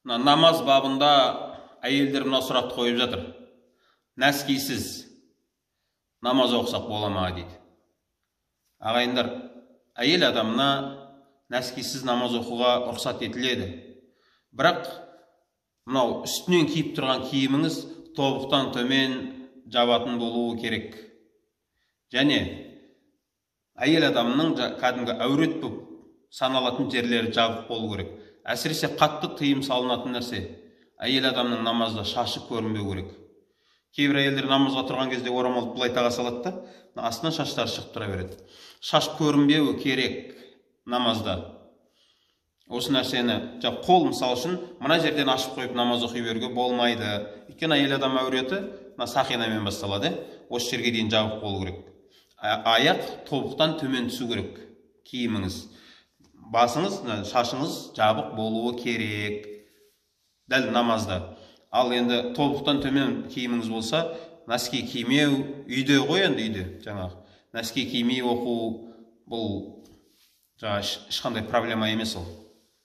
Намаз бабында әйелдер мына сұрақты қойып жатыр. Нәскисіз намаз оқысақ бола ма дейді. Ағайындар, әйел адамына нәскисіз намаз оқуға рұқсат етіледі. Бірақ мынау үстінен киіп тұрған киіміңіз тобықтан төмен жабатын болуы керек. Және әйел адамның кәдімгі әурет болып саналатын жерлері жабық болу керек. Әсіресе қатты тыйым салынатын нәрсе. Әйел адамның намазда шашы көрінбеу керек. Кейбір әйелдер намазға тұрған кезде орамалды былай таға салады да, астынан шаштары шығып тұра береді. Шаш көрінбеуі керек намазда. Осы нәрсені қол мысал үшін мына жерден ашып қойып намаз оқи беруге болмайды. Өйткені әйел адам әуреті сақинамен басталады. Осы жерге дейін жабық болу керек. Аяқ тобықтан төмен түсу керек. Киіміңіз, басыңыз, шашыңыз жабық болуы керек. Дәл намазда. Ал енді тобықтан төмен киіміңіз болса, нәски кимеу, үйде ғой енді үйде жаңағы. Нәски кимей оқу бұл ешқандай проблема емес ол.